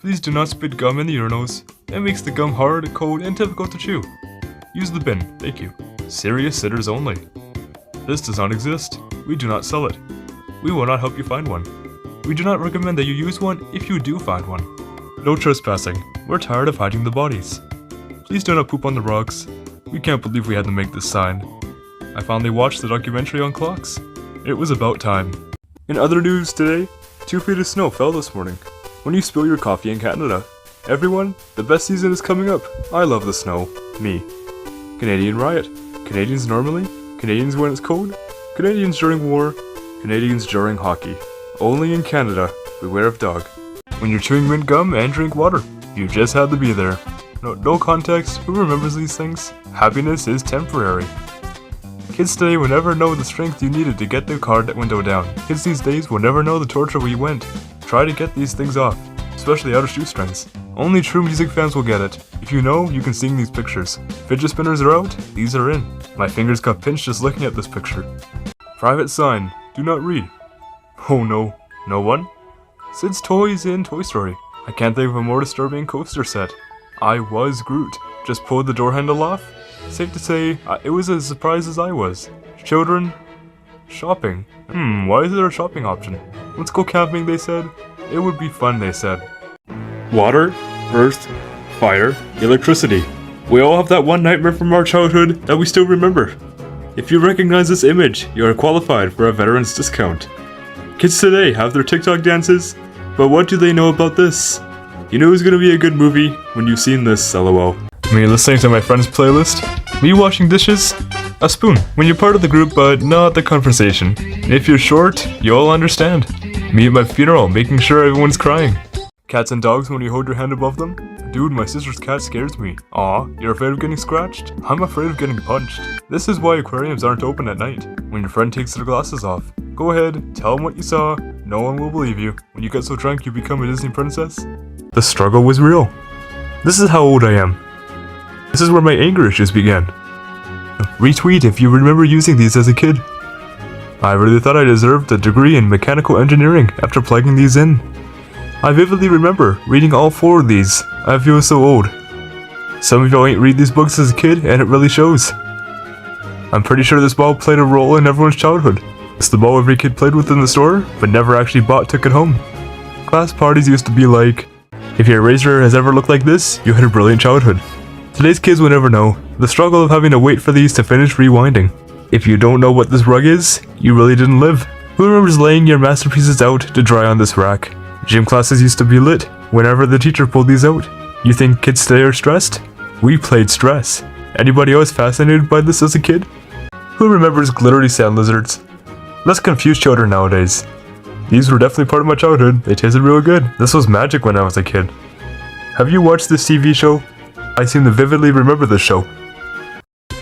Please do not spit gum in the urinals. It makes the gum hard, cold, and difficult to chew. Use the bin, thank you. Serious sitters only. This does not exist. We do not sell it. We will not help you find one. We do not recommend that you use one if you do find one. No trespassing. We're tired of hiding the bodies. Please do not poop on the rocks. We can't believe we had to make this sign. I finally watched the documentary on clocks. It was about time. In other news today, 2 feet of snow fell this morning. When you spill your coffee in Canada. Everyone, the best season is coming up. I love the snow. Me. Canadian riot. Canadians normally. Canadians when it's cold. Canadians during war. Canadians during hockey. Only in Canada. Beware of dog. When you're chewing mint gum and drink water. You just had to be there. No context. Who remembers these things? Happiness is temporary. Kids today will never know the strength you needed to get the car window down. Kids these days will never know the torture we went. Try to get these things off, especially out of shoestrings. Only true music fans will get it. If you know, you can sing these pictures. Fidget spinners are out, these are in. My fingers got pinched just looking at this picture. Private sign, do not read. Oh no, no one? Sid's toys in Toy Story. I can't think of a more disturbing coaster set. I was Groot. Just pulled the door handle off? Safe to say, it was as surprised as I was. Children? Shopping. Why is there a shopping option? Let's go camping, they said. It would be fun, they said. Water, earth, fire, electricity. We all have that one nightmare from our childhood that we still remember. If you recognize this image, you are qualified for a veteran's discount. Kids today have their TikTok dances, but what do they know about this? You know it's gonna be a good movie when you've seen this, lol. Me listening to my friend's playlist, me washing dishes, a spoon when you're part of the group but not the conversation. If you're short, you'll understand. Me at my funeral, making sure everyone's crying. Cats and dogs when you hold your hand above them. Dude, my sister's cat scares me. Aw, you're afraid of getting scratched? I'm afraid of getting punched. This is why aquariums aren't open at night, when your friend takes their glasses off. Go ahead, tell them what you saw, no one will believe you. When you get so drunk you become a Disney princess. The struggle was real. This is how old I am. This is where my anger issues began. Retweet if you remember using these as a kid. I really thought I deserved a degree in mechanical engineering after plugging these in. I vividly remember reading all 4 of these. I feel so old. Some of y'all ain't read these books as a kid and it really shows. I'm pretty sure this ball played a role in everyone's childhood. It's the ball every kid played with in the store, but never actually took it home. Class parties used to be like, if your eraser has ever looked like this, you had a brilliant childhood. Today's kids will never know the struggle of having to wait for these to finish rewinding. If you don't know what this rug is, you really didn't live. Who remembers laying your masterpieces out to dry on this rack? Gym classes used to be lit whenever the teacher pulled these out. You think kids today are stressed? We played stress. Anybody else fascinated by this as a kid? Who remembers glittery sand lizards? Let's confuse children nowadays. These were definitely part of my childhood. They tasted real good. This was magic when I was a kid. Have you watched this TV show? I seem to vividly remember this show.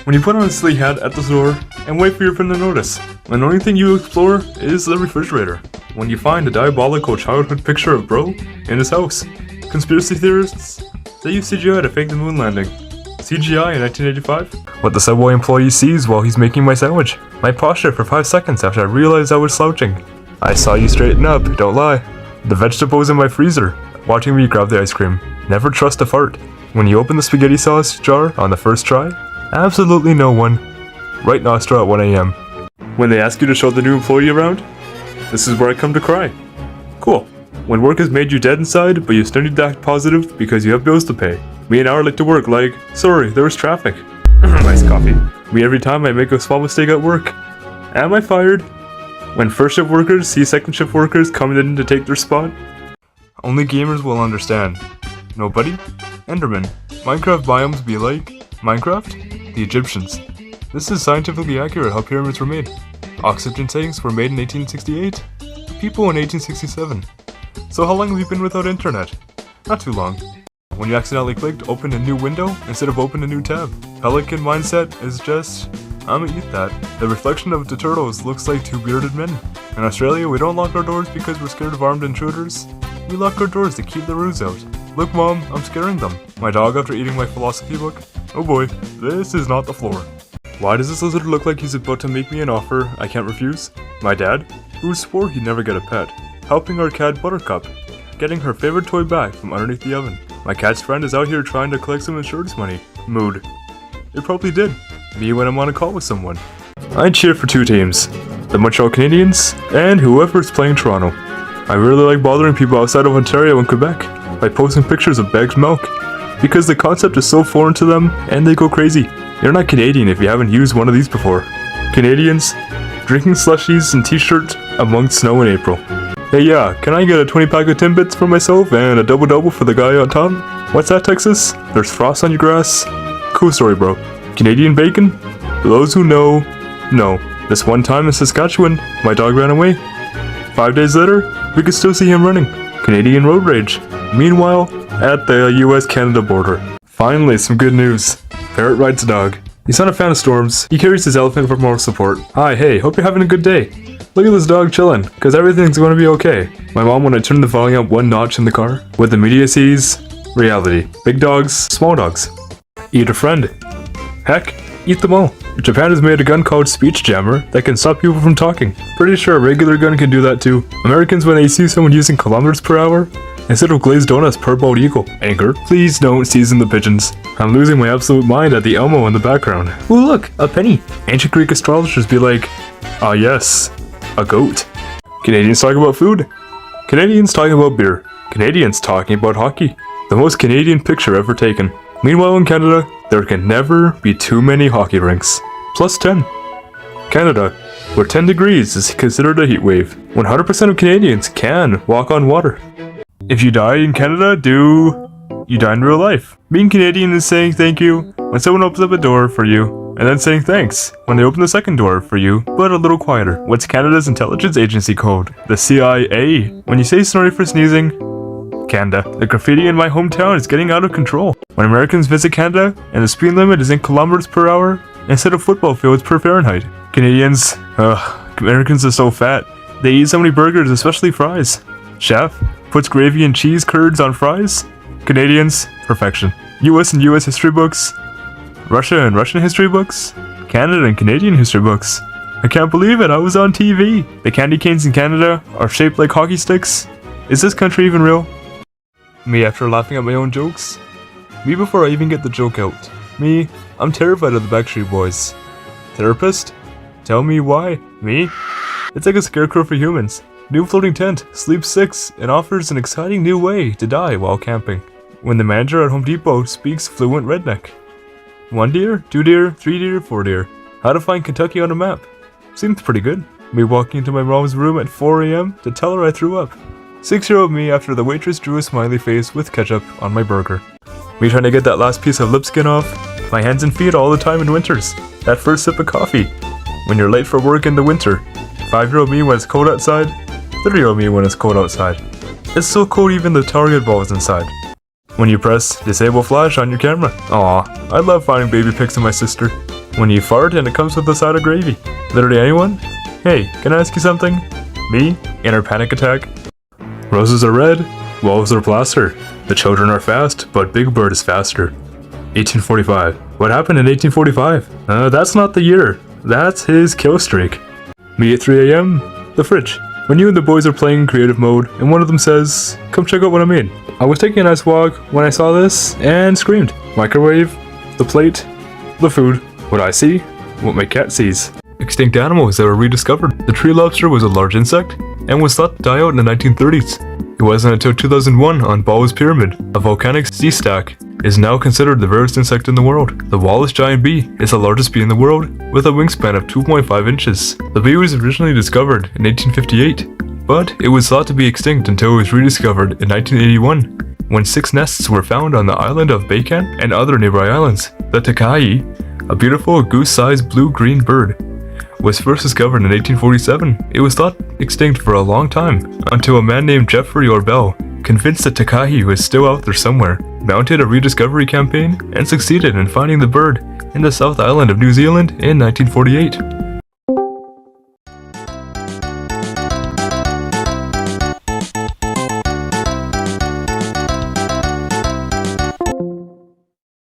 When you put on a silly hat at the store and wait for your friend to notice, when the only thing you explore is the refrigerator. When you find a diabolical childhood picture of bro in his house. Conspiracy theorists, they use CGI to fake the moon landing. CGI in 1985? What the Subway employee sees while he's making my sandwich. My posture for 5 seconds after I realized I was slouching. I saw you straighten up, don't lie. The vegetables in my freezer, watching me grab the ice cream. Never trust a fart. When you open the spaghetti sauce jar on the first try, absolutely no one. Right nostril at 1 AM. When they ask you to show the new employee around, this is where I come to cry. Cool. When work has made you dead inside, but you still need to act positive because you have bills to pay. Me and I are late to work like, sorry, there was traffic. Nice coffee. Me every time I make a small mistake at work. Am I fired? When first shift workers see second shift workers coming in to take their spot? Only gamers will understand. Nobody? Enderman. Minecraft biomes be like Minecraft? The Egyptians. This is scientifically accurate how pyramids were made. Oxygen tanks were made in 1868. People in 1867. So how long have you been without internet? Not too long. When you accidentally clicked open a new window instead of open a new tab. Pelican mindset is just, I'ma eat that. The reflection of the turtles looks like 2 bearded men. In Australia, we don't lock our doors because we're scared of armed intruders. We lock our doors to keep the roos out. Look mom, I'm scaring them. My dog after eating my philosophy book. Oh boy, this is not the floor. Why does this lizard look like he's about to make me an offer I can't refuse? My dad, who swore he'd never get a pet, helping our cat Buttercup getting her favorite toy back from underneath the oven. My cat's friend is out here trying to collect some insurance money. Mood. It probably did. Me when I'm on a call with someone. I cheer for two teams. The Montreal Canadiens and whoever's playing Toronto. I really like bothering people outside of Ontario and Quebec by posting pictures of bagged milk, because the concept is so foreign to them and they go crazy. You're not Canadian if you haven't used one of these before. Canadians, drinking slushies and t-shirts amongst snow in April. Hey yeah, can I get a 20-pack of Timbits for myself and a double-double for the guy on top? What's that, Texas? There's frost on your grass? Cool story, bro. Canadian bacon? For those who know, no. This one time in Saskatchewan, my dog ran away. 5 days later, we could still see him running. Canadian road rage. Meanwhile, at the US-Canada border. Finally, some good news. Parrot rides a dog. He's not a fan of storms. He carries his elephant for moral support. Hi, hey, hope you're having a good day. Look at this dog chillin', cause everything's gonna be okay. My mom, when I turned the volume up one notch in the car, what the media sees, reality. Big dogs, small dogs. Eat a friend. Heck, eat them all. Japan has made a gun called Speech Jammer that can stop people from talking. Pretty sure a regular gun can do that too. Americans, when they see someone using kilometers per hour, instead of glazed donuts per bald eagle. Anchor, please don't season the pigeons. I'm losing my absolute mind at the Elmo in the background. Ooh look, a penny. Ancient Greek astrologers be like, ah yes, a goat. Canadians talking about food. Canadians talking about beer. Canadians talking about hockey. The most Canadian picture ever taken. Meanwhile in Canada, there can never be too many hockey rinks. Plus 10. Canada, where 10 degrees is considered a heat wave. 100% of Canadians can walk on water. If you die in Canada, you die in real life. Being Canadian is saying thank you when someone opens up a door for you, and then saying thanks when they open the second door for you, but a little quieter. What's Canada's intelligence agency called? The CIA. When you say sorry for sneezing, Canada. The graffiti in my hometown is getting out of control. When Americans visit Canada and the speed limit is in kilometers per hour instead of football fields per Fahrenheit. Canadians, Americans are so fat. They eat so many burgers, especially fries. Chef puts gravy and cheese curds on fries. Canadians, perfection. US and US history books. Russia and Russian history books. Canada and Canadian history books. I can't believe it, I was on TV. The candy canes in Canada are shaped like hockey sticks. Is this country even real? Me after laughing at my own jokes. Me before I even get the joke out. Me, I'm terrified of the Backstreet Boys. Therapist? Tell me why. Me? It's like a scarecrow for humans. New floating tent, sleeps 6, and offers an exciting new way to die while camping. When the manager at Home Depot speaks fluent redneck. 1 deer, 2 deer, 3 deer, 4 deer. How to find Kentucky on a map. Seems pretty good. Me walking into my mom's room at 4 AM to tell her I threw up. 6-year-old me after the waitress drew a smiley face with ketchup on my burger. Me trying to get that last piece of lip skin off. My hands and feet all the time in winters. That first sip of coffee. When you're late for work in the winter. 5-year-old me when it's cold outside. 30-year-old me when it's cold outside. It's so cold even the Target ball is inside. When you press disable flash on your camera. Aw, I love finding baby pics of my sister. When you fart and it comes with a side of gravy. Literally anyone? Hey, can I ask you something? Me? Inner panic attack? Roses are red, walls are plaster. The children are fast, but Big Bird is faster. 1845. What happened in 1845? That's not the year. That's his kill streak. Me at 3 AM? The fridge. When you and the boys are playing in creative mode, and one of them says, come check out what I made. I was taking a nice walk when I saw this, and screamed. Microwave, the plate, the food. What I see, what my cat sees. Extinct animals that were rediscovered. The tree lobster was a large insect, and was thought to die out in the 1930s. It wasn't until 2001 on Ball's Pyramid, a volcanic sea stack, is now considered the rarest insect in the world. The Wallace giant bee is the largest bee in the world, with a wingspan of 2.5 inches. The bee was originally discovered in 1858, but it was thought to be extinct until it was rediscovered in 1981, when 6 nests were found on the island of Bacon and other nearby islands. The takai, a beautiful goose-sized blue-green bird, was first discovered in 1847. It was thought extinct for a long time, until a man named Jeffrey Orbell, convinced that Takahi was still out there somewhere, mounted a rediscovery campaign and succeeded in finding the bird in the South Island of New Zealand in 1948.